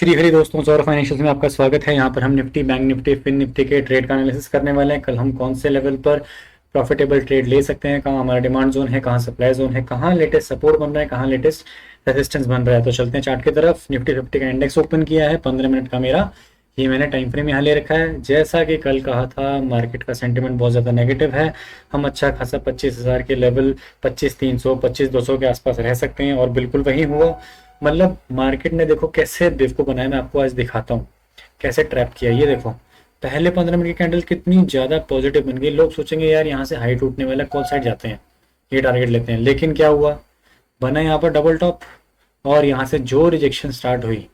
श्री हरि दोस्तों, सौर फाइनेंशियल में आपका स्वागत है। यहाँ पर हम Nifty, bank Nifty, fin Nifty के ट्रेड का एनालिसिस करने वाले हैं। कल हम कौन से लेवल पर प्रॉफिटेबल ट्रेड ले सकते हैं, कहाँ हमारा डिमांड जोन है, कहाँ सप्लाई जोन है, कहाँ लेटेस्ट सपोर्ट बन रहा है, कहाँ लेटेस्ट रेजिस्टेंस बन रहा है। तो चलते हैं चार्ट की तरफ। निफ्टी 50 का इंडेक्स ओपन किया है 15 मिनट का मेरा, ये मैंने टाइम फ्रेम यहाँ ले रखा है। जैसा कि कल कहा था, मार्केट का सेंटिमेंट बहुत ज़्यादा नेगेटिव है। हम अच्छा खासा 25,000 के लेवल, 25,300, 25,200 के आसपास रह सकते हैं, और बिल्कुल वही हुआ। मतलब मार्केट ने देखो कैसे बेवकूफ बनाया, मैं आपको आज दिखाता हूँ कैसे ट्रैप किया। ये देखो, पहले 15 मिनट की कैंडल कितनी ज्यादा पॉजिटिव बन गई। लोग सोचेंगे यार यहाँ से हाई टूटने वाला, कॉल साइड जाते हैं, ये टारगेट लेते हैं। लेकिन क्या हुआ, बना यहाँ पर डबल टॉप, और यहाँ से जो रिजेक्शन स्टार्ट हुई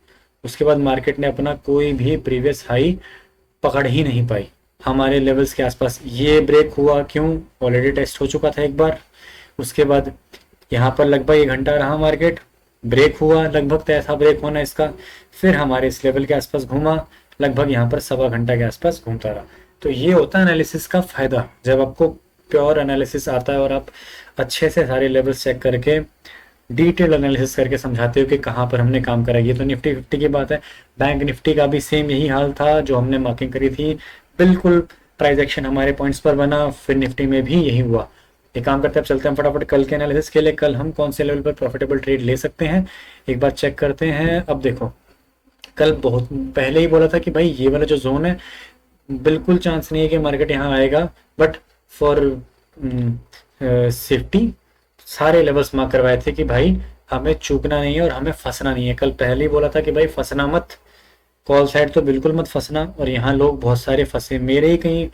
उसके बाद मार्केट ने अपना कोई भी प्रीवियस हाई पकड़ ही नहीं पाई। हमारे लेवल्स के आसपास ये ब्रेक हुआ, क्यों? ऑलरेडी टेस्ट हो चुका था एक बार। उसके बाद यहाँ पर लगभग 1 घंटा रहा मार्केट, ब्रेक हुआ, लगभग तय था ब्रेक होना इसका। फिर हमारे इस लेवल के आसपास घूमा, लगभग यहाँ पर 1.25 घंटा के आसपास घूमता रहा। तो ये होता है एनालिसिस का फायदा, जब आपको प्योर एनालिसिस आता है और आप अच्छे से सारे लेवल्स चेक करके डिटेल एनालिसिस करके समझाते हो कि कहाँ पर हमने काम करा। ये तो निफ्टी 50 की बात है। बैंक निफ्टी का भी सेम यही हाल था, जो हमने मार्किंग करी थी बिल्कुल प्राइस एक्शन हमारे पॉइंट्स पर बना। फिर निफ्टी में भी यही हुआ। एक काम करते हैं, अब चलते हैं फटाफट कल के एनालिसिस के लिए। कल हम कौन से लेवल पर प्रॉफिटेबल ट्रेड ले सकते हैं एक बार चेक करते हैं। अब देखो, कल बहुत पहले ही बोला था कि भाई ये वाला जो जोन है, बिल्कुल चांस नहीं है कि मार्केट यहाँ आएगा, बट फॉर सेफ्टी सारे लेवल्स मार्क करवाए थे कि भाई हमें चूकना नहीं है और हमें फंसना नहीं है। कल पहले ही बोला था कि भाई फंसना मत, कॉल साइड तो बिल्कुल मत फंसना। और यहाँ लोग बहुत सारे फंसे, मेरे ही कहीं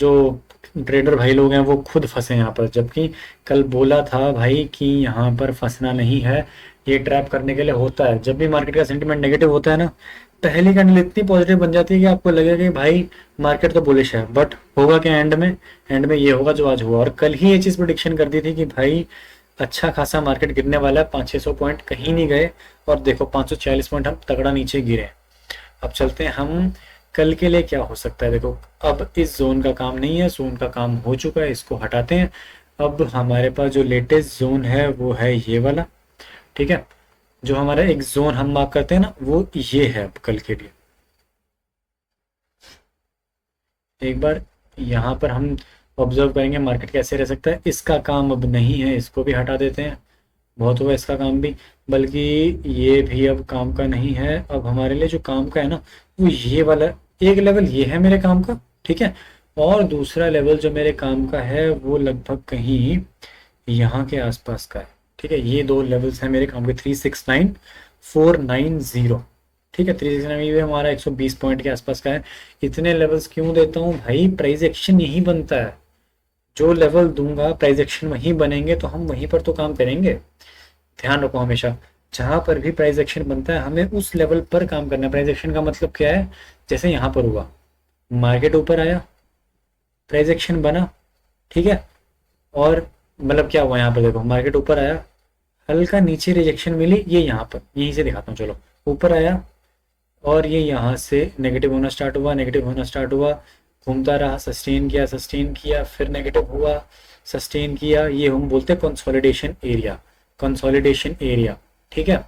जो ट्रेडर भाई लोग हैं वो खुद फंसे यहाँ पर। जबकि कल बोला था भाई कि यहाँ पर फंसना नहीं है, ये ट्रैप करने के लिए होता है। जब भी मार्केट का सेंटीमेंट नेगेटिव होता है ना, पहली कैंडल इतनी पॉजिटिव बन जाती है कि आपको लगेगा कि भाई मार्केट तो बुलिश है, बट होगा क्या एंड में? एंड में ये होगा जो आज हुआ। और कल ही ये चीज प्रिडिक्शन कर दी थी कि भाई अच्छा खासा मार्केट गिरने वाला है, 500-600 पॉइंट कहीं नहीं गए, और देखो 546 पॉइंट हम तगड़ा नीचे गिरे। अब चलते हैं हम कल के लिए क्या हो सकता है। देखो, अब इस जोन का काम नहीं है, जोन का काम हो चुका है, इसको हटाते हैं। अब हमारे पास जो लेटेस्ट जोन है वो है ये वाला, ठीक है। जो हमारा एक जोन हम मार्क करते हैं ना, वो ये है अब कल के लिए। एक बार यहाँ पर हम ऑब्जर्व करेंगे मार्केट कैसे रह सकता है। इसका काम अब नहीं है, इसको भी हटा देते हैं, बहुत हुआ इसका काम भी। बल्कि ये भी अब काम का नहीं है। अब हमारे लिए जो काम का है ना, वो ये वाला एक लेवल ये है मेरे काम का, ठीक है। और दूसरा लेवल जो मेरे काम का है वो लगभग कहीं यहाँ के आसपास का है, ठीक है। ये दो लेवल्स हैं मेरे काम के, 369,490, ठीक है। 369 ये हमारा 120 पॉइंट के आसपास का है। इतने लेवल्स क्यों देता हूँ भाई? प्राइस एक्शन यही बनता है। जो लेवल दूंगा प्राइस एक्शन वहीं बनेंगे, तो हम वहीं पर तो काम करेंगे। ध्यान रखो हमेशा, जहां पर भी प्राइस एक्शन बनता है हमें उस लेवल पर काम करना है। प्राइस एक्शन का मतलब क्या है? जैसे यहाँ पर हुआ, मार्केट ऊपर आया, प्राइस एक्शन बना, ठीक है। और मतलब क्या हुआ यहाँ पर, देखो मार्केट ऊपर आया, हल्का नीचे रिजेक्शन मिली, ये यहाँ पर, यहीं से दिखाता हूँ। चलो, ऊपर आया और ये यहाँ से नेगेटिव होना स्टार्ट हुआ, नेगेटिव होना स्टार्ट हुआ, घूमता रहा, सस्टेन किया, सस्टेन किया, फिर नेगेटिव हुआ, सस्टेन किया। ये हम बोलते हैं कंसोलिडेशन एरिया, कंसोलिडेशन एरिया, ठीक है।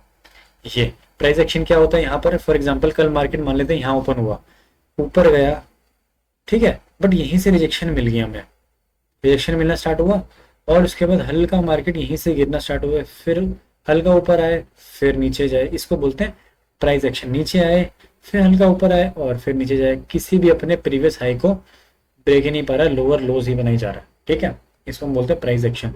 ये प्राइस एक्शन क्या होता है यहाँ पर? फॉर एग्जांपल कल मार्केट मान लेते हैं यहाँ ओपन हुआ, ऊपर गया, ठीक है, बट यहीं से रिजेक्शन मिल गया, हमें रिजेक्शन मिलना स्टार्ट हुआ, और उसके बाद हल्का मार्केट यहीं से गिरना स्टार्ट हुआ, फिर हल्का ऊपर आए, फिर नीचे जाए, इसको बोलते हैं प्राइस एक्शन। नीचे आए, फिर हल्का ऊपर आए, और फिर नीचे जाए, किसी भी अपने प्रीवियस हाई को ब्रेक ही नहीं पा रहा, लोअर लोज ही बनाई जा रहा है, ठीक है। इसको हम बोलते हैं प्राइस एक्शन।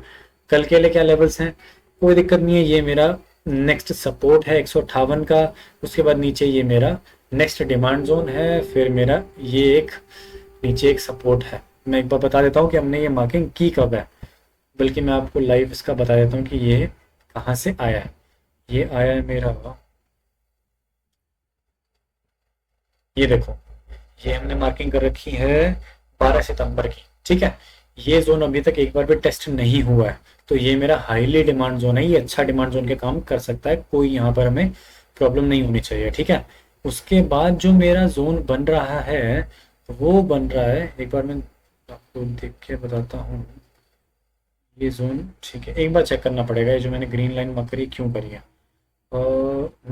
कल के लिए क्या लेवल्स हैं, कोई दिक्कत नहीं है। ये मेरा नेक्स्ट सपोर्ट है 158 का, उसके बाद नीचे ये मेरा नेक्स्ट डिमांड जोन है, फिर मेरा ये एक नीचे एक सपोर्ट है। मैं एक बार बता देता हूँ कि हमने ये मार्किंग की कब है, बल्कि मैं आपको लाइव इसका बता देता हूँ कि ये कहाँ से आया है। ये आया है मेरा, ये देखो, ये हमने मार्किंग कर रखी है 12 सितंबर की, ठीक है। ये जोन अभी तक एक बार भी टेस्ट नहीं हुआ है, तो ये मेरा हाईली डिमांड जोन है। ये अच्छा डिमांड जोन के काम कर सकता है, कोई यहाँ पर हमें प्रॉब्लम नहीं होनी चाहिए, ठीक है। उसके बाद जो मेरा जोन बन रहा है वो बन रहा है, एक बार मैं आपको देख के बताता हूँ। ये जोन, ठीक है, एक बार चेक करना पड़ेगा ये जो मैंने ग्रीन लाइन मार्क करी क्यों करी है।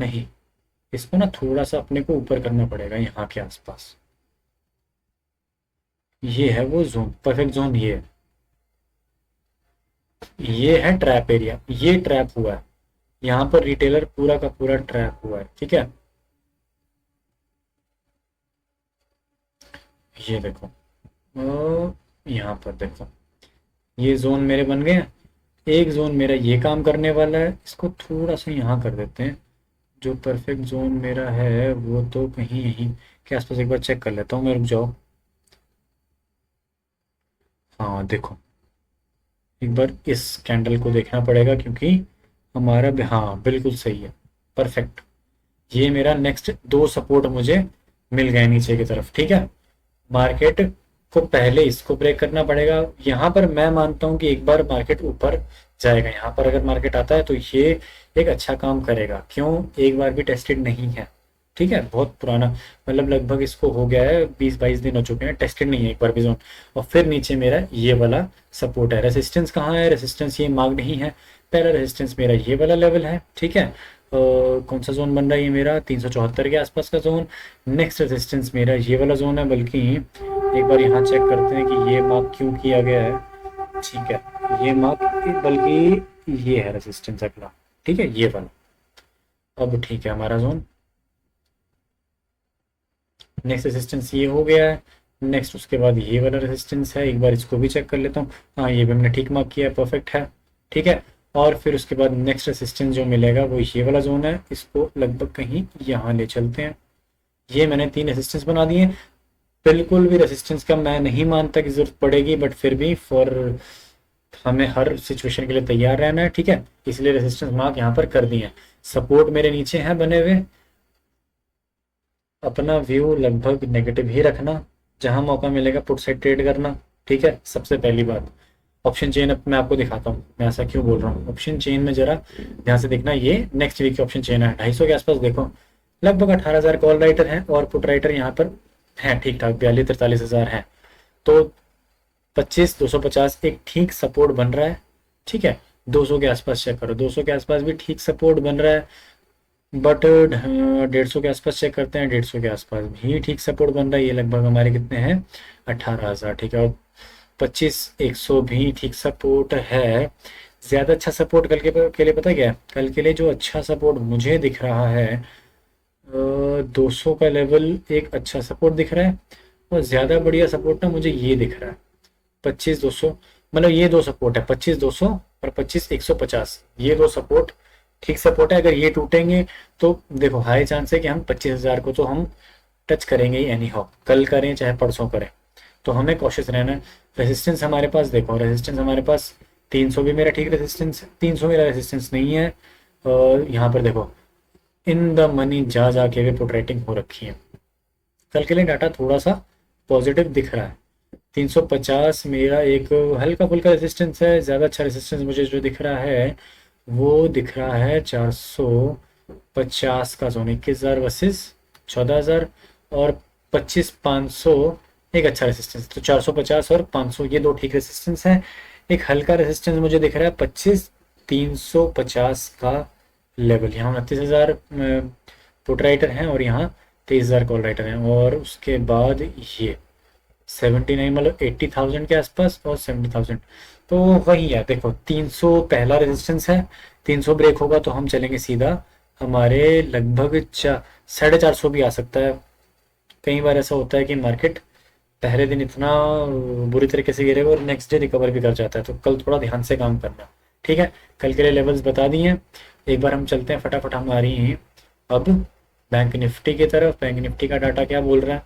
नहीं, इसको ना थोड़ा सा अपने को ऊपर करना पड़ेगा यहाँ के आसपास। ये है वो जोन, परफेक्ट जोन ये है ट्रैप एरिया, ये ट्रैप हुआ है यहाँ पर, रिटेलर पूरा का पूरा ट्रैप हुआ है, ठीक है। ये देखो, यहाँ पर देखो, ये जोन मेरे बन गए हैं। एक जोन मेरा ये काम करने वाला है, इसको थोड़ा सा यहाँ कर देते हैं। जो परफेक्ट जोन मेरा है वो तो कहीं यहीं के आसपास, एक बार चेक कर लेता हूँ मैं, रुक जाओ। हाँ देखो, एक बार इस कैंडल को देखना पड़ेगा क्योंकि हमारा हाँ बिल्कुल सही है, परफेक्ट। ये मेरा नेक्स्ट दो सपोर्ट मुझे मिल गए नीचे की तरफ, ठीक है। मार्केट को पहले इसको ब्रेक करना पड़ेगा। यहाँ पर मैं मानता हूँ कि एक बार मार्केट ऊपर जाएगा, यहाँ पर अगर मार्केट आता है तो ये एक अच्छा काम करेगा। क्यों, एक बार भी टेस्टेड नहीं है, ठीक है, बहुत पुराना, मतलब लगभग इसको हो गया है 20-22 दिन हो चुके हैं, टेस्टेड नहीं है एक बार भी जोन। और फिर नीचे मेरा ये वाला सपोर्ट है। रेसिस्टेंस कहाँ है, रेसिस्टेंस ये मार्क नहीं है। पहला रेसिस्टेंस मेरा ये वाला लेवल है, ठीक है। कौन सा जोन बन रहा है ये मेरा, 374 के आसपास का जोन। नेक्स्ट रेजिस्टेंस मेरा ये वाला जोन है, बल्कि एक बार यहाँ चेक करते हैं कि ये मार्क क्यों किया गया है, ठीक है। ये मार्क, बल्कि ये है रेजिस्टेंस अगला, ठीक है, ये वाला। अब ठीक है हमारा जोन, नेक्स्ट रेजिस्टेंस ये हो गया है। नेक्स्ट उसके बाद ये वाला रेजिस्टेंस है, एक बार इसको भी चेक कर लेता हूँ। हाँ ये भी हमने ठीक मार्क किया है, परफेक्ट है, ठीक है। और फिर उसके बाद नेक्स्ट रेजिस्टेंस जो मिलेगा वो ये वाला जोन है, इसको लगभग कहीं यहाँ ले चलते हैं। ये मैंने 3 रेजिस्टेंस बना दिए। बिल्कुल भी रेजिस्टेंस का मैं नहीं मानता कि जरूरत पड़ेगी, बट फिर भी फॉर हमें हर सिचुएशन के लिए तैयार रहना है, ठीक है। इसलिए रेजिस्टेंस मार्क यहाँ पर कर दिए हैं। सपोर्ट मेरे नीचे हैं बने हुए। अपना व्यू लगभग नेगेटिव ही रखना, जहां मौका मिलेगा पुट साइड ट्रेड करना, ठीक है। सबसे पहली बात, ऑप्शन चेन अब मैं आपको दिखाता हूँ मैं ऐसा क्यों बोल रहा हूँ। ऑप्शन चेन में जरा ध्यान से देखना, ये नेक्स्ट वीक की ऑप्शन चेन है, 250 के आसपास देखो, लगभग 18,000 कॉल राइटर है और पुट राइटर यहाँ पर है ठीक ठाक 42-43 हज़ार है। तो 25,250 एक ठीक सपोर्ट बन रहा है, ठीक है। 200 के आसपास चेक करो, 200 के आसपास भी ठीक सपोर्ट बन रहा है। बट 150 के आसपास चेक करते हैं, 150 के आसपास भी ठीक सपोर्ट बन रहा है। ये लगभग हमारे कितने हैं, 18,000, ठीक है। और 25,100 भी ठीक सपोर्ट है। ज़्यादा अच्छा सपोर्ट कल के लिए पता क्या है, कल के लिए जो अच्छा सपोर्ट मुझे दिख रहा है, 200 का लेवल एक अच्छा सपोर्ट दिख रहा है। और ज़्यादा बढ़िया सपोर्ट ना मुझे ये दिख रहा है 25,200, मतलब ये दो सपोर्ट है 25,200 और 25,150, ये दो सपोर्ट ठीक सपोर्ट है। अगर ये टूटेंगे तो देखो हाई चांस है कि हम 25,000 को तो हम टच करेंगे ही एनी हाउ, कल करें चाहे परसों करें, तो हमें कॉशियस रहना है। रेजिस्टेंस हमारे पास देखो, रेजिस्टेंस हमारे पास 300 भी मेरा ठीक रेजिस्टेंस है, 300 मेरा रेजिस्टेंस नहीं है। और यहाँ पर देखो इन द मनी जा जाके भी पुट रेटिंग हो रखी है। कल के लिए डाटा थोड़ा सा पॉजिटिव दिख रहा है। 350 मेरा एक हल्का फुल्का रेजिस्टेंस है। ज़्यादा अच्छा रेजिस्टेंस मुझे जो दिख रहा है वो दिख रहा है 450 का जोन, 21,000 वर्सेस 14,000। और 25,500 एक अच्छा रेजिस्टेंस, तो 450 और 500 ये दो ठीक रेजिस्टेंस है। एक हल्का रेजिस्टेंस मुझे दिख रहा है 25,350 का लेवल, यहाँ 29,000 पुट राइटर हैं और यहाँ 23,000 कॉल राइटर हैं। और उसके बाद ये 79 मतलब 80,000 के आसपास और 70,000, तो वही है। देखो 300 पहला रेजिस्टेंस है, 300 ब्रेक होगा तो हम चलेंगे सीधा हमारे लगभग 450 भी आ सकता है। कई बार ऐसा होता है कि मार्केट पहले दिन इतना बुरी तरीके से गिरेगा और नेक्स्ट डे रिकवर भी कर जाता है, तो कल थोड़ा ध्यान से काम करना, ठीक है। कल के लिए लेवल्स बता दिए हैं। एक बार हम चलते हैं फटाफट हमारी अब बैंक निफ्टी की तरफ। बैंक निफ्टी का डाटा क्या बोल रहा है,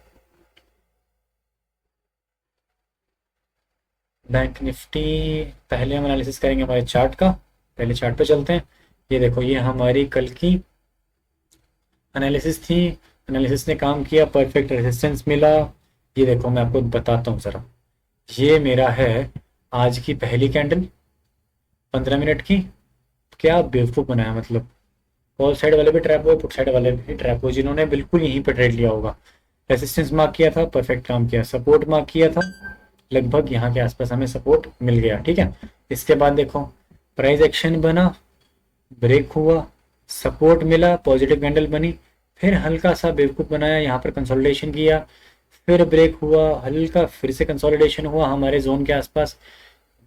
बैंक निफ्टी पहले हम एनालिसिस करेंगे हमारे चार्ट का। पहले चार्ट पे चलते हैं। ये देखो ये हमारी कल की एनालिसिस थी, एनालिसिस ने काम किया, परफेक्ट रेजिस्टेंस मिला। ये देखो मैं आपको बताता हूँ ज़रा, ये मेरा है आज की पहली कैंडल 15 मिनट की। क्या बेवकूफ़ बनाया, मतलब कॉल साइड वाले भी ट्रैप हुए, पुट साइड वाले भी ट्रैप हुए, जिन्होंने बिल्कुल यहीं पर ट्रेड लिया होगा। रेजिस्टेंस मार्क किया था, परफेक्ट काम किया। सपोर्ट मार्क किया था, लगभग यहाँ के आसपास हमें सपोर्ट मिल गया, ठीक है। इसके बाद देखो प्राइस एक्शन बना, ब्रेक हुआ, सपोर्ट मिला, पॉजिटिव कैंडल बनी, फिर हल्का सा बेवकूफ़ बनाया, यहाँ पर कंसोलिडेशन किया, फिर ब्रेक हुआ, हल्का फिर से कंसोलिडेशन हुआ हमारे जोन के आसपास,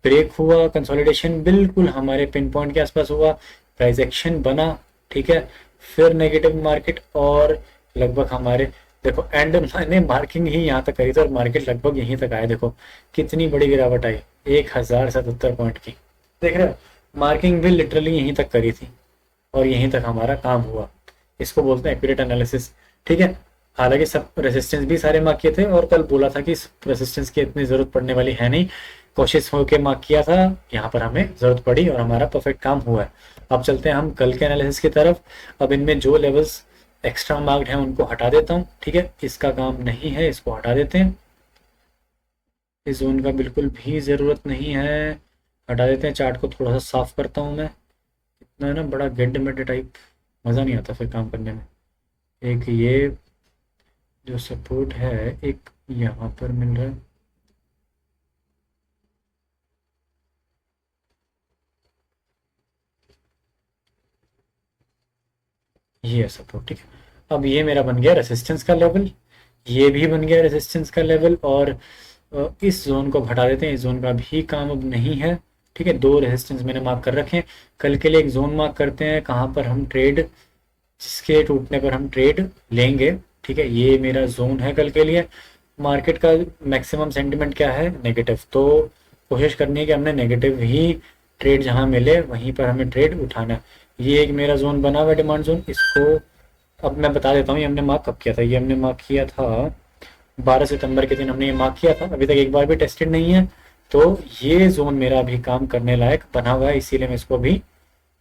ब्रेक हुआ, कंसोलिडेशन बिल्कुल हमारे पिन पॉइंट के आसपास हुआ, प्राइस एक्शन बना, ठीक है, फिर नेगेटिव मार्केट और लगभग हमारे, देखो एंड मैंने मार्किंग ही यहाँ तक करी थी और मार्केट लगभग यहीं तक आया, देखो कितनी बड़ी गिरावट आई, 1077 पॉइंट की, देख रहे हो, मार्किंग भी लिटरली यहीं तक करी थी और यहीं तक हमारा काम हुआ। इसको बोलते हैं एक्यूरेट एनालिसिस, ठीक है। हालांकि सब रेसिस्टेंस भी सारे मार्क किए थे और कल बोला था कि रेसिस्टेंस की इतनी जरूरत पड़ने वाली है नहीं, कोशिश होकर मार्क किया था, यहाँ पर हमें जरूरत पड़ी और हमारा परफेक्ट काम हुआ है। अब चलते हैं हम कल के एनालिसिस की तरफ। अब इनमें जो लेवल्स एक्स्ट्रा मार्क्ड हैं उनको हटा देता हूँ, ठीक है, इसका काम नहीं है, इसको हटा देते हैं, इस जोन का बिल्कुल भी ज़रूरत नहीं है, हटा देते हैं। चार्ट को थोड़ा सा साफ करता हूँ मैं, इतना ना बड़ा गेड मेड टाइप मज़ा नहीं आता फिर काम करने में। एक ये जो सपोर्ट है एक यहाँ पर मिल रहा है, ये है सपोर्ट, ठीक है। अब ये मेरा बन गया रेसिस्टेंस का लेवल, ये भी बन गया रेसिस्टेंस का लेवल और इस जोन को हटा देते हैं, इस जोन का भी काम अब नहीं है, ठीक है। दो रेसिस्टेंस मैंने मार्क कर रखे हैं, कल के लिए एक जोन मार्क करते हैं कहाँ पर हम ट्रेड, जिसके टूटने पर हम ट्रेड लेंगे, ठीक है। ये मेरा जोन है कल के लिए। मार्केट का मैक्सिमम सेंटिमेंट क्या है, नेगेटिव, तो कोशिश करनी है कि हमने नेगेटिव ही ट्रेड जहाँ मिले वहीं पर हमें ट्रेड उठाना है। ये एक मेरा जोन बना हुआ डिमांड जोन, इसको अब मैं बता देता हूँ ये हमने मार्क कब किया था। ये हमने मार्क किया था 12 सितंबर के दिन हमने ये मार्क किया था, अभी तक एक बार भी टेस्टेड नहीं है, तो ये जोन मेरा अभी काम करने लायक बना हुआ है, इसीलिए मैं इसको अभी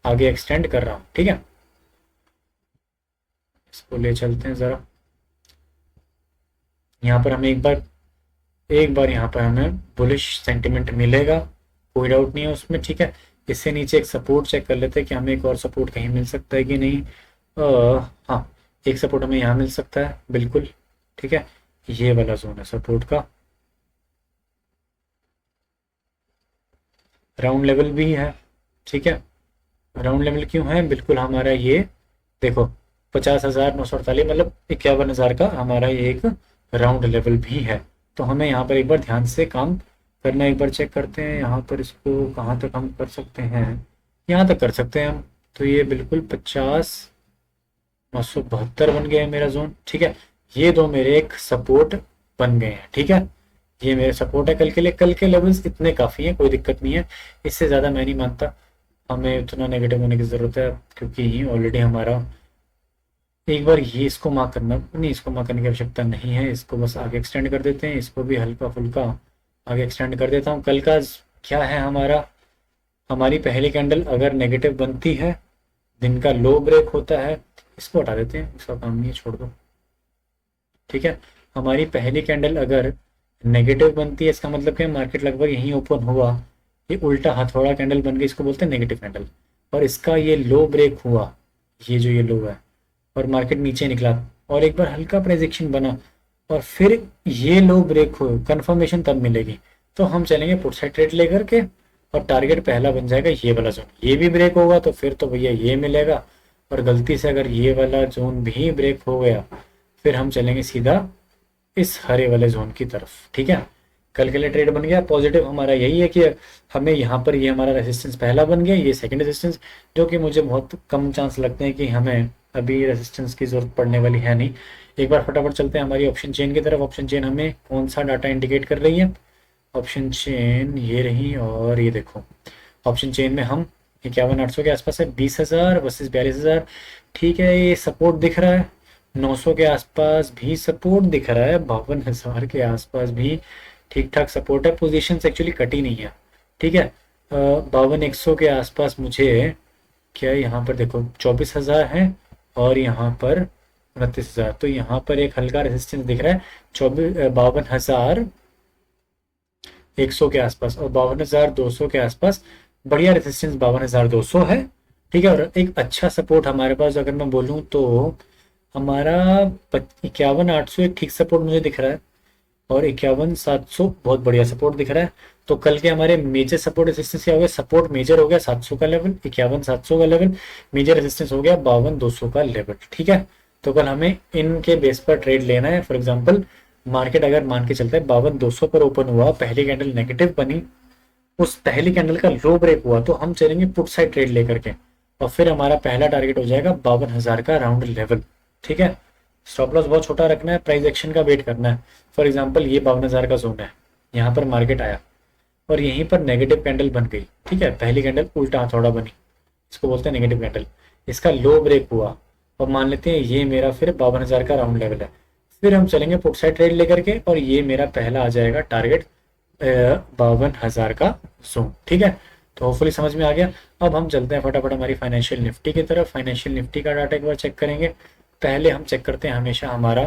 आगे एक्सटेंड कर रहा हूँ, ठीक है। इसको ले चलते हैं ज़रा, यहाँ पर हमें एक बार यहाँ पर हमें बुलिश सेंटिमेंट मिलेगा, कोई डाउट नहीं है उसमें, ठीक है। इससे नीचे एक सपोर्ट चेक कर लेते हैं कि हमें एक और सपोर्ट कहीं मिल सकता है कि नहीं। हाँ, एक सपोर्ट हमें यहाँ मिल सकता है बिल्कुल, ठीक है, ये वाला जोन है सपोर्ट का, राउंड लेवल भी है, ठीक है। राउंड लेवल क्यों है, बिल्कुल हमारा ये देखो 50,948 मतलब 51,000 का हमारा ये एक राउंड लेवल भी है, तो हमें यहाँ पर एक बार ध्यान से काम करना, एक बार चेक करते हैं यहाँ पर इसको कहाँ तक हम कर सकते हैं, यहाँ तक कर सकते हैं हम, तो ये बिल्कुल 50,972 बन गया है मेरा जोन, ठीक है। ये दो मेरे एक सपोर्ट बन गए हैं, ठीक है, ये मेरे सपोर्ट है कल के लिए। कल के लेवल्स इतने काफ़ी हैं, कोई दिक्कत नहीं है, इससे ज़्यादा मैं नहीं मानता हमें उतना नेगेटिव होने की ज़रूरत है, क्योंकि ये ऑलरेडी हमारा एक बार ये इसको मार्क करना नहीं, इसको मार्क करने की आवश्यकता नहीं है, इसको बस आगे एक्सटेंड कर देते हैं, इसको भी हल्का फुल्का आगे एक्सटेंड कर देता हूँ। कल का क्या है हमारा, हमारी पहली कैंडल अगर नेगेटिव बनती है, दिन का लो ब्रेक होता है, इसको हटा देते हैं, इसका काम नहीं है, छोड़ दो, ठीक है। हमारी पहली कैंडल अगर नेगेटिव बनती है, इसका मतलब क्या, मार्केट लगभग यहीं ओपन हुआ, ये उल्टा हथौड़ा कैंडल बन गई, इसको बोलते हैं नेगेटिव कैंडल, और इसका ये लो ब्रेक हुआ, ये जो ये लो है, और मार्केट नीचे निकला और एक बार हल्का प्राइस एक्शन बना और फिर ये लो ब्रेक हो, कंफर्मेशन तब मिलेगी, तो हम चलेंगे पुट साइड ट्रेड लेकर के और टारगेट पहला बन जाएगा ये वाला जोन, ये भी ब्रेक होगा तो फिर तो भैया ये मिलेगा, और गलती से अगर ये वाला जोन भी ब्रेक हो गया फिर हम चलेंगे सीधा इस हरे वाले जोन की तरफ, ठीक है। कल के लिए ट्रेड बन गया पॉजिटिव, हमारा यही है कि हमें यहाँ पर ये हमारा रेजिस्टेंस पहला बन गया, ये सेकंड रेजिस्टेंस, जो कि मुझे बहुत कम चांस लगते हैं कि हमें अभी रेजिस्टेंस की जरूरत पड़ने वाली है नहीं। एक बार फटाफट चलते हैं हमारी ऑप्शन चेन की तरफ। ऑप्शन चेन हमें कौन सा डाटा इंडिकेट कर रही है, ऑप्शन चेन ये रही, और ये देखो ऑप्शन चेन में हम 51,800 के आसपास है, 20,000 वर्सेस 42,000, ठीक है। ये सपोर्ट दिख रहा है, 900 के आसपास भी सपोर्ट दिख रहा है, 52,000 के आसपास भी ठीक ठाक सपोर्ट है, पोजीशन एक्चुअली कटी नहीं है, ठीक है। 52,100 के आसपास मुझे क्या यहाँ पर देखो 24,000 है और यहाँ पर 29,000, तो यहाँ पर एक हल्का रेजिस्टेंस दिख रहा है 52,100 के आसपास और 52,200 के आसपास, बढ़िया रेजिस्टेंस 52,200 है, ठीक है। और एक अच्छा सपोर्ट हमारे पास अगर मैं बोलूँ तो हमारा 51,800 एक ठीक सपोर्ट मुझे दिख रहा है और 51,700 बहुत बढ़िया सपोर्ट दिख रहा है। तो कल के हमारे मेजर सपोर्ट रेजिस्टेंस क्या हो गया, सपोर्ट मेजर हो गया 700 का लेवल, 51,700 का लेवल, मेजर रेजिस्टेंस हो गया 52,200 का लेवल, ठीक है। तो कल हमें इनके बेस पर ट्रेड लेना है। फॉर एग्जांपल मार्केट अगर मान के चलता है 52,200 पर ओपन हुआ, पहली कैंडल नेगेटिव बनी, उस पहली कैंडल का लो ब्रेक हुआ, तो हम चलेंगे पुट साइड ट्रेड लेकर के, और फिर हमारा पहला टारगेट हो जाएगा 52,000 का राउंड लेवल। ठीक है, स्टॉप लॉस बहुत छोटा रखना है, प्राइस एक्शन का वेट करना है। फॉर एग्जाम्पल ये 52,000 का जोन है, यहाँ पर मार्केट आया और यहीं पर नेगेटिव कैंडल बन गई। ठीक है, पहली कैंडल उल्टा हथौड़ा बनी, इसको बोलते हैं नेगेटिव कैंडल, इसका लो ब्रेक हुआ, और मान लेते हैं ये मेरा फिर 52,000 का राउंड लेवल है। फिर हम चलेंगे पुट साइड ट्रेड लेकर के, और ये मेरा पहला आ जाएगा टारगेट 52,000 का जोन। ठीक है, तो होपफुली समझ में आ गया। अब हम चलते हैं फटाफट हमारी फाइनेंशियल निफ्टी की तरफ। फाइनेंशियल निफ्टी का डाटा एक बार चेक करेंगे। पहले हम चेक करते हैं हमेशा हमारा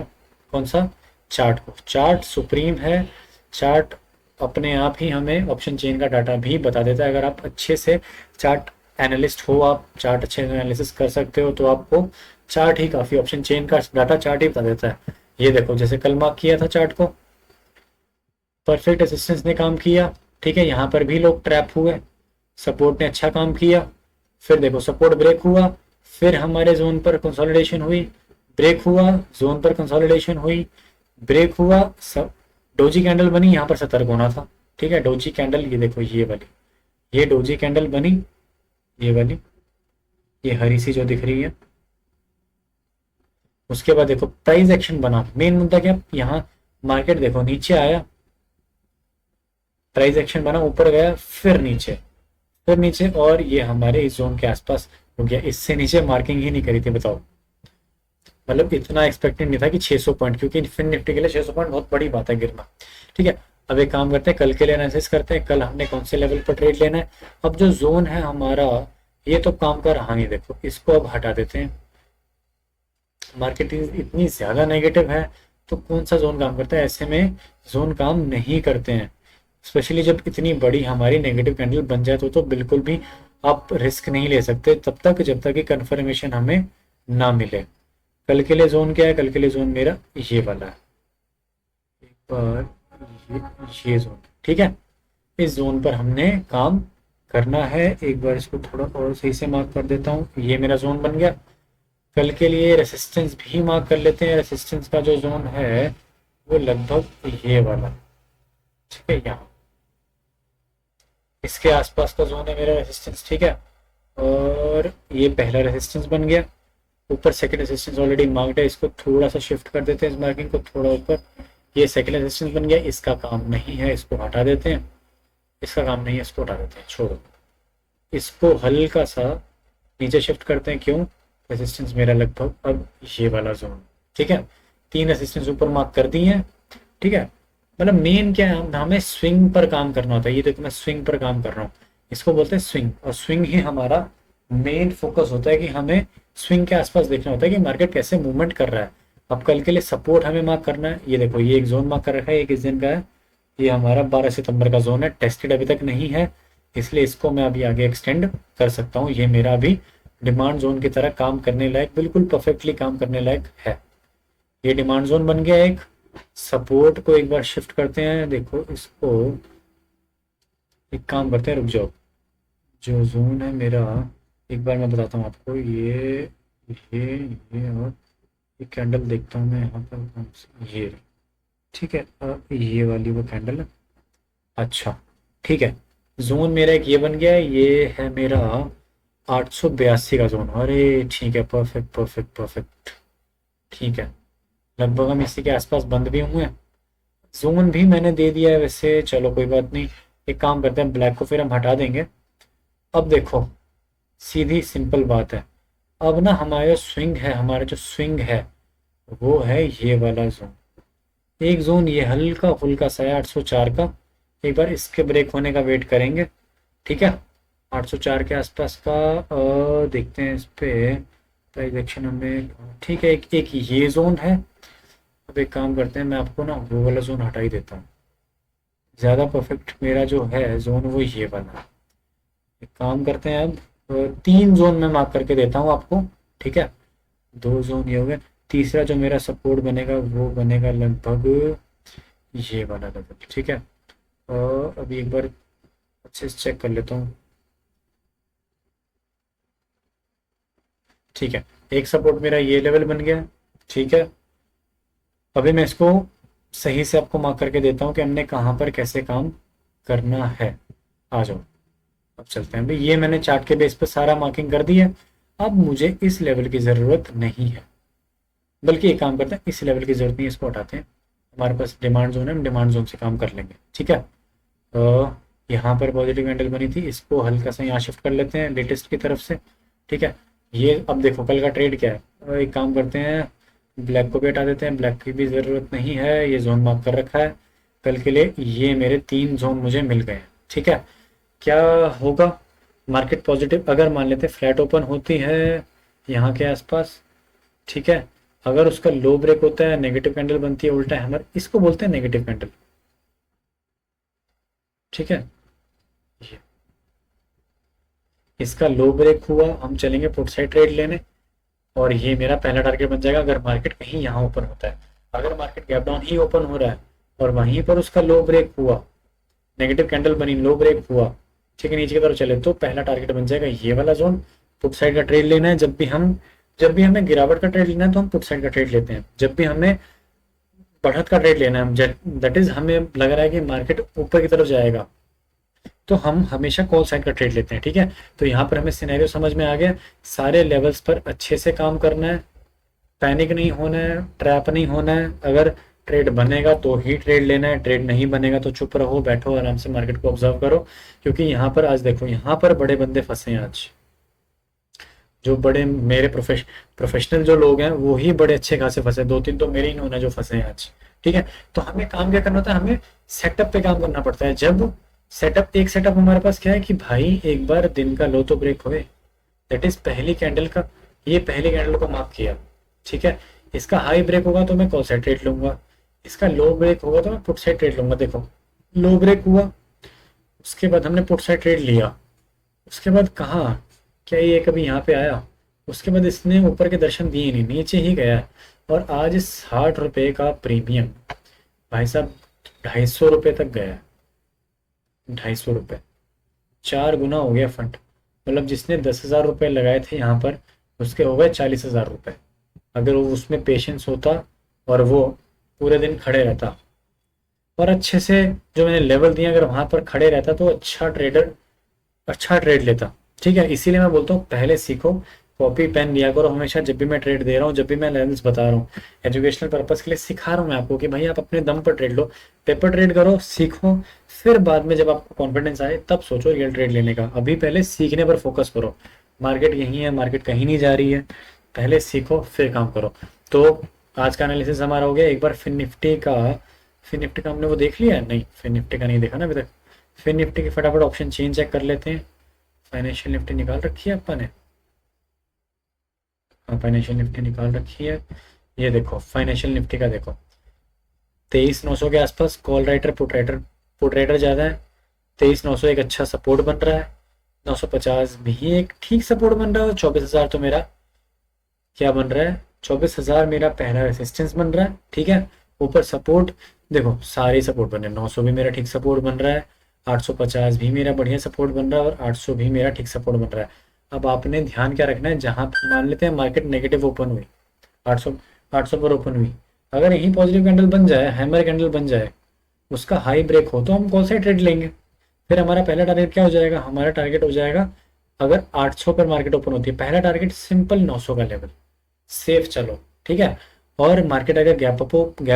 कौन सा चार्ट को, चार्ट सुप्रीम है। चार्ट अपने आप ही हमें ऑप्शन चेन का डाटा भी बता देता है। अगर आप अच्छे से चार्ट एनालिस्ट हो, आप चार्ट अच्छे से एनालिसिस कर सकते हो, तो आपको चार्ट ही काफ़ी, ऑप्शन चेन का डाटा चार्ट ही बता देता है। ये देखो जैसे कल मार्क किया था चार्ट को, परफेक्ट रेजिस्टेंस ने काम किया। ठीक है, यहाँ पर भी लोग ट्रैप हुए, सपोर्ट ने अच्छा काम किया, फिर देखो सपोर्ट ब्रेक हुआ, फिर हमारे जोन पर कंसोलिडेशन हुई, ब्रेक हुआ, जोन पर कंसोलिडेशन हुई, ब्रेक हुआ, सब डोजी कैंडल बनी, यहाँ पर सतर्क होना था। ठीक है, डोजी कैंडल, ये देखो ये वाली, ये डोजी कैंडल बनी, ये वाली, ये हरी सी जो दिख रही है। उसके बाद देखो प्राइस एक्शन बना। मेन मुद्दा क्या, यहाँ मार्केट देखो नीचे आया, प्राइस एक्शन बना, ऊपर गया, फिर नीचे, फिर नीचे, और ये हमारे इस जोन के आसपास हो गया। इससे नीचे मार्किंग ही नहीं करी थी, बताओ। मतलब इतना एक्सपेक्टेड नहीं था कि 600 पॉइंट, क्योंकि फिन निफ्टी के लिए 600 पॉइंट बहुत बड़ी बात है गिरना। ठीक है, अब एक काम करते हैं, कल के लिए एनालिसिस करते हैं, कल हमने कौन से लेवल पर ट्रेड लेना है। अब जो जोन है हमारा, ये तो काम कर रहा नहीं, देखो इसको अब हटा देते हैं। मार्केट इतनी ज्यादा नेगेटिव है, तो कौन सा जोन काम करता है, ऐसे में जोन काम नहीं करते हैं। स्पेशली जब इतनी बड़ी हमारी नेगेटिव कैंडल बन जाए, तो बिल्कुल भी आप रिस्क नहीं ले सकते तब तक जब तक कि कंफर्मेशन हमें ना मिले। कल के लिए जोन क्या है, कल के लिए जोन मेरा ये वाला है, एक बार ये जोन। ठीक है, इस जोन पर हमने काम करना है। एक बार इसको थोड़ा और सही से मार्क कर देता हूँ, ये मेरा जोन बन गया। कल के लिए रेसिस्टेंस भी मार्क कर लेते हैं। रेसिस्टेंस का जो जोन है वो लगभग ये वाला, ठीक है, यहाँ इसके आसपास का जोन है मेरा रेसिस्टेंस। ठीक है, और ये पहला रेसिस्टेंस बन गया। ऊपर सेकंड रेसिस्टेंस ऑलरेडी मार्क्ड है, इसको थोड़ा सा शिफ्ट कर देते हैं, इस मार्किंग को थोड़ा ऊपर। ये सेकंड रेसिस्टेंस बन गया, इसका काम नहीं है, इसको हटा देते हैं। इसका काम नहीं है, इसको हटा देते हैं, छोड़ो। इसको हल्का सा नीचे शिफ्ट करते हैं, क्यों, रेसिस्टेंस मेरा लगभग अब ये वाला जोन। ठीक है, 3 रेसिस्टेंस ऊपर मार्क कर दिए हैं। ठीक है, मतलब मेन क्या है, हमें स्विंग पर काम करना होता है। ये देखो मैं स्विंग पर काम कर रहा हूँ, इसको बोलते हैं स्विंग, और स्विंग ही हमारा मेन फोकस होता है कि हमें स्विंग के आसपास देखना होता है कि मार्केट कैसे मूवमेंट कर रहा है। अब कल के लिए सपोर्ट हमें मार्क करना है। ये देखो ये एक जोन मार्क कर रखा है, एक इस दिन का है, ये हमारा 12 सितंबर का जोन है, टेस्टेड अभी तक नहीं है, इसलिए इसको मैं अभी आगे एक्सटेंड कर सकता हूँ। ये मेरा अभी डिमांड जोन की तरह काम करने लायक, बिल्कुल परफेक्टली काम करने लायक है। ये डिमांड जोन बन गया एक। सपोर्ट को एक बार शिफ्ट करते हैं, देखो इसको एक काम करते हैं, रुक जाओ, जो जोन है मेरा एक बार मैं बताता हूँ आपको। ये और ये कैंडल देखता हूँ मैं यहाँ पर, ये ठीक है, ये वाली वो कैंडल है। अच्छा ठीक है, जोन मेरा एक ये बन गया है, ये है मेरा 882 का जोन। अरे ठीक है, परफेक्ट परफेक्ट परफेक्ट, ठीक है, लगभग हम इसी के आसपास बंद भी हुए हैं। जोन भी मैंने दे दिया है वैसे, चलो कोई बात नहीं। एक काम करते हैं, ब्लैक को फिर हम हटा देंगे। अब देखो सीधी सिंपल बात है, अब ना हमारा स्विंग है, हमारा जो स्विंग है वो है ये वाला जोन। एक जोन ये हल्का फुल्का सा है 804 का, एक बार इसके ब्रेक होने का वेट करेंगे। ठीक है, 804 के आसपास का देखते हैं इस पे प्राइस एक्शन हमें। ठीक है, एक ये जोन है। अब एक काम करते हैं, मैं आपको ना वो वाला जोन हटा ही देता हूँ। ज़्यादा परफेक्ट मेरा जो है जोन वो ये वाला है। एक काम करते हैं, अब 3 जोन में मार्क करके देता हूँ आपको। ठीक है, 2 जोन ये हो गए, तीसरा जो मेरा सपोर्ट बनेगा वो बनेगा लगभग ये वाला लेवल। ठीक है, और अभी एक बार अच्छे से चेक कर लेता हूँ। ठीक है, एक सपोर्ट मेरा ये लेवल बन गया, ठीक है, अभी मैं इसको सही से आपको मार्क करके देता हूँ कि हमने कहाँ पर कैसे काम करना है। आ जाओ, अब चलते हैं। भाई ये मैंने चार्ट के बेस पर सारा मार्किंग कर दी है। अब मुझे इस लेवल की ज़रूरत नहीं है, बल्कि एक काम करते हैं, इस लेवल की ज़रूरत नहीं, इसको हटाते हैं। हमारे पास डिमांड जोन है, हम डिमांड जोन से काम कर लेंगे। ठीक है, तो यहाँ पर पॉजिटिव कैंडल बनी थी, इसको हल्का सा यहाँ शिफ्ट कर लेते हैं लेटेस्ट की तरफ से। ठीक है, ये अब देखो कल का ट्रेड क्या है। एक काम करते हैं, ब्लैक को भी हटा देते हैं, ब्लैक की भी ज़रूरत नहीं है, ये जोन मार्क कर रखा है कल के लिए। ये मेरे 3 जोन मुझे मिल गए हैं। ठीक है, क्या होगा, मार्केट पॉजिटिव अगर मान लेते फ्लैट ओपन होती है यहाँ के आसपास। ठीक है, अगर उसका लो ब्रेक होता है, नेगेटिव कैंडल बनती है, उल्टा हैमर, इसको बोलते हैं नेगेटिव कैंडल। ठीक है, ये इसका लो ब्रेक हुआ, हम चलेंगे पुट साइड ट्रेड लेने, और ये मेरा पहला टारगेट बन जाएगा अगर मार्केट कहीं यहाँ ओपन होता है। अगर मार्केट गैप डाउन ही ओपन हो रहा है और वहीं पर उसका लो ब्रेक हुआ, नेगेटिव कैंडल बनी, लो ब्रेक हुआ, ठीक है, नीचे की तरफ चले, तो पहला टारगेट बन जाएगा ये वाला जोन। पुट साइड का ट्रेड लेना है, जब भी हमें गिरावट का ट्रेड लेना है तो हम पुट साइड का ट्रेड लेते हैं। जब भी हमें बढ़त का ट्रेड लेना है, दैट इज हमें लग रहा है कि मार्केट ऊपर की तरफ जाएगा, तो हम हमेशा कॉल साइड का ट्रेड लेते हैं। ठीक है, तो यहाँ पर हमें सिनेरियो समझ में आ गया। सारे लेवल्स पर अच्छे से काम करना है, पैनिक नहीं होना है, ट्रैप नहीं होना है। अगर ट्रेड बनेगा तो ही ट्रेड लेना है, ट्रेड नहीं बनेगा तो चुप रहो, बैठो आराम से, मार्केट को ऑब्जर्व करो। क्योंकि यहाँ पर आज देखो, यहाँ पर बड़े बंदे फंसे हैं आज। जो बड़े मेरे प्रोफेशनल जो लोग हैं वो ही बड़े अच्छे खासे फंसे, 2-3 तो मेरे ही होना जो फंसे हैं आज। ठीक है, तो हमें काम क्या करना होता है, हमें सेटअप पे काम करना पड़ता है। जब एक सेटअप हमारे पास क्या है कि भाई एक बार दिन का लो तो ब्रेक होए, दैट इज पहली कैंडल का, ये पहली कैंडल को मार्क किया। ठीक है, इसका हाई ब्रेक होगा तो मैं कॉल साइड ट्रेड लूंगा, इसका लो ब्रेक होगा तो मैं पुट साइड ट्रेड लूंगा। देखो लो ब्रेक हुआ, उसके बाद हमने पुट साइड ट्रेड लिया, उसके बाद कहा क्या ये कभी यहाँ पे आया, उसके बाद इसने ऊपर के दर्शन दिए नहीं, नीचे ही गया। और आज 60 रुपए का प्रीमियम भाई साहब 250 रुपये तक गया। 250 रुपये, 4 गुना हो गया फंड। मतलब जिसने 10,000 रुपये लगाए थे यहाँ पर, उसके हो गए 40,000 रुपये। अगर वो उसमें पेशेंस होता और वो पूरे दिन खड़े रहता और अच्छे से जो मैंने लेवल दिया अगर वहां पर खड़े रहता, तो अच्छा ट्रेड लेता। ठीक है, इसीलिए मैं बोलता हूँ पहले सीखो, कॉपी पेन लिया करो हमेशा। जब भी मैं ट्रेड दे रहा हूँ, जब भी मैं लेवल्स बता रहा हूँ, एजुकेशनल पर्पस के लिए सिखा रहा हूँ मैं आपको कि भाई आप अपने दम पर ट्रेड लो, पेपर ट्रेड करो, सीखो। फिर बाद में जब आपको कॉन्फिडेंस आए तब सोचो रियल ट्रेड लेने का। अभी पहले सीखने पर फोकस करो। मार्केट यही है, मार्केट कहीं नहीं जा रही है, पहले सीखो फिर काम करो। तो आज का एनालिसिस हमारा हो गया। एक बार फिन निफ्टी का हमने वो देख लिया है? नहीं, फिन निफ्टी का नहीं देखा ना अभी तक। फिन निफ्टी की फटाफट ऑप्शन चेंज चेक कर लेते हैं। फाइनेंशियल निफ्टी निकाल रखी है अपन ने, हाँ फाइनेंशियल निफ्टी निकाल रखी है। ये देखो फाइनेंशियल निफ्टी का देखो 23,900 के आसपास कॉल राइटर पुट राइटर ज़्यादा है। 23,900 एक अच्छा सपोर्ट बन रहा है, 950 भी एक ठीक सपोर्ट बन रहा है, और 24,000 तो मेरा क्या बन रहा है, 24,000 मेरा पहला रेसिस्टेंस बन रहा है। ठीक है, ऊपर सपोर्ट देखो सारे सपोर्ट बन रहे हैं। 900 भी मेरा ठीक सपोर्ट बन रहा है, 850 भी मेरा बढ़िया सपोर्ट बन रहा है, और 800 भी मेरा ठीक सपोर्ट बन रहा है। अब आपने ध्यान क्या रखना है, जहां पर मान लेते हैं मार्केट नेगेटिव ओपन हुई, 800 800 पर ओपन हुई, अगर यही पॉजिटिव कैंडल बन जाए, हैमर कैंडल बन जाए, उसका हाई ब्रेक हो, तो हम कौन सा ट्रेड लेंगे। फिर हमारा पहला टारगेट क्या हो जाएगा, हमारा टारगेट हो जाएगा अगर 800 पर मार्केट ओपन होती है, पहला टारगेट सिंपल 900 का लेवल, सेफ चलो। ठीक है, और मार्केट अगर गैप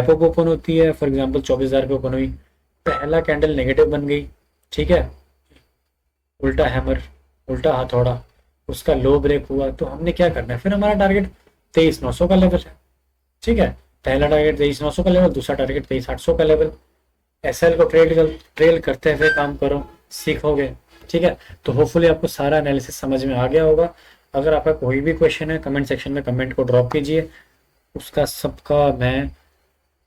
अप ओपन होती है, फॉर एग्जांपल 24,000 पे ओपन हुई, पहला कैंडल नेगेटिव बन गई, ठीक है, उल्टा हैमर, उल्टा हथौड़ा, उसका लो ब्रेक हुआ, तो हमने क्या करना है, फिर हमारा टारगेट 23,900 का लेवल है। ठीक है, पहला टारगेट 23,900 का लेवल, दूसरा टारगेट 23,800 का लेवल। एसएल को ट्रेल करते हुए काम करो, सीखोगे। ठीक है, तो होपफुली आपको सारा एनालिसिस समझ में आ गया होगा। अगर आपका कोई भी क्वेश्चन है कमेंट सेक्शन में कमेंट को ड्रॉप कीजिए, उसका सबका मैं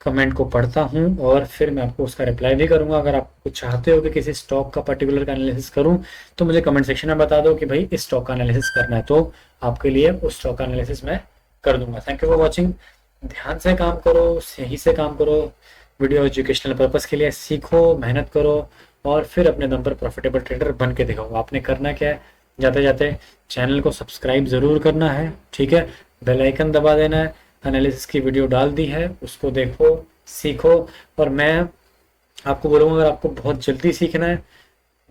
कमेंट को पढ़ता हूँ और फिर मैं आपको उसका रिप्लाई भी करूँगा। अगर आप कुछ चाहते हो कि किसी स्टॉक का पर्टिकुलर का एनालिसिस करूँ, तो मुझे कमेंट सेक्शन में बता दो कि भाई इस स्टॉक का एनालिसिस करना है, तो आपके लिए उस स्टॉक का एनालिसिस मैं कर दूंगा। Thank you for watching. ध्यान से काम करो, सही से काम करो, वीडियो एजुकेशनल पर्पज़ के लिए सीखो, मेहनत करो, और फिर अपने दम पर प्रॉफिटेबल ट्रेडर बन के दिखाओ। आपने करना क्या है, जाते जाते चैनल को सब्सक्राइब ज़रूर करना है, ठीक है, बेल आइकन दबा देना है, एनालिसिस की वीडियो डाल दी है, उसको देखो, सीखो। और मैं आपको बोलूँगा, अगर आपको बहुत जल्दी सीखना है,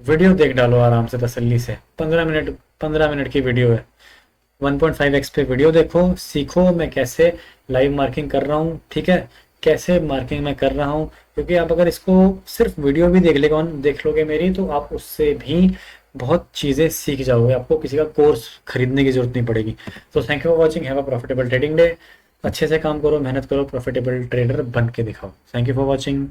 वीडियो देख डालो आराम से तसल्ली से, 15 मिनट की वीडियो है, 1.5x पे वीडियो देखो, सीखो मैं कैसे लाइव मार्किंग कर रहा हूँ, ठीक है, कैसे मार्किंग मैं कर रहा हूँ। क्योंकि आप अगर इसको सिर्फ वीडियो भी देख लोगे मेरी, तो आप उससे भी बहुत चीज़ें सीख जाओगे, आपको किसी का कोर्स खरीदने की जरूरत नहीं पड़ेगी। तो thank you for watching, have a profitable trading day. अच्छे से काम करो, मेहनत करो, प्रॉफिटेबल ट्रेडर बन के दिखाओ। Thank you for watching.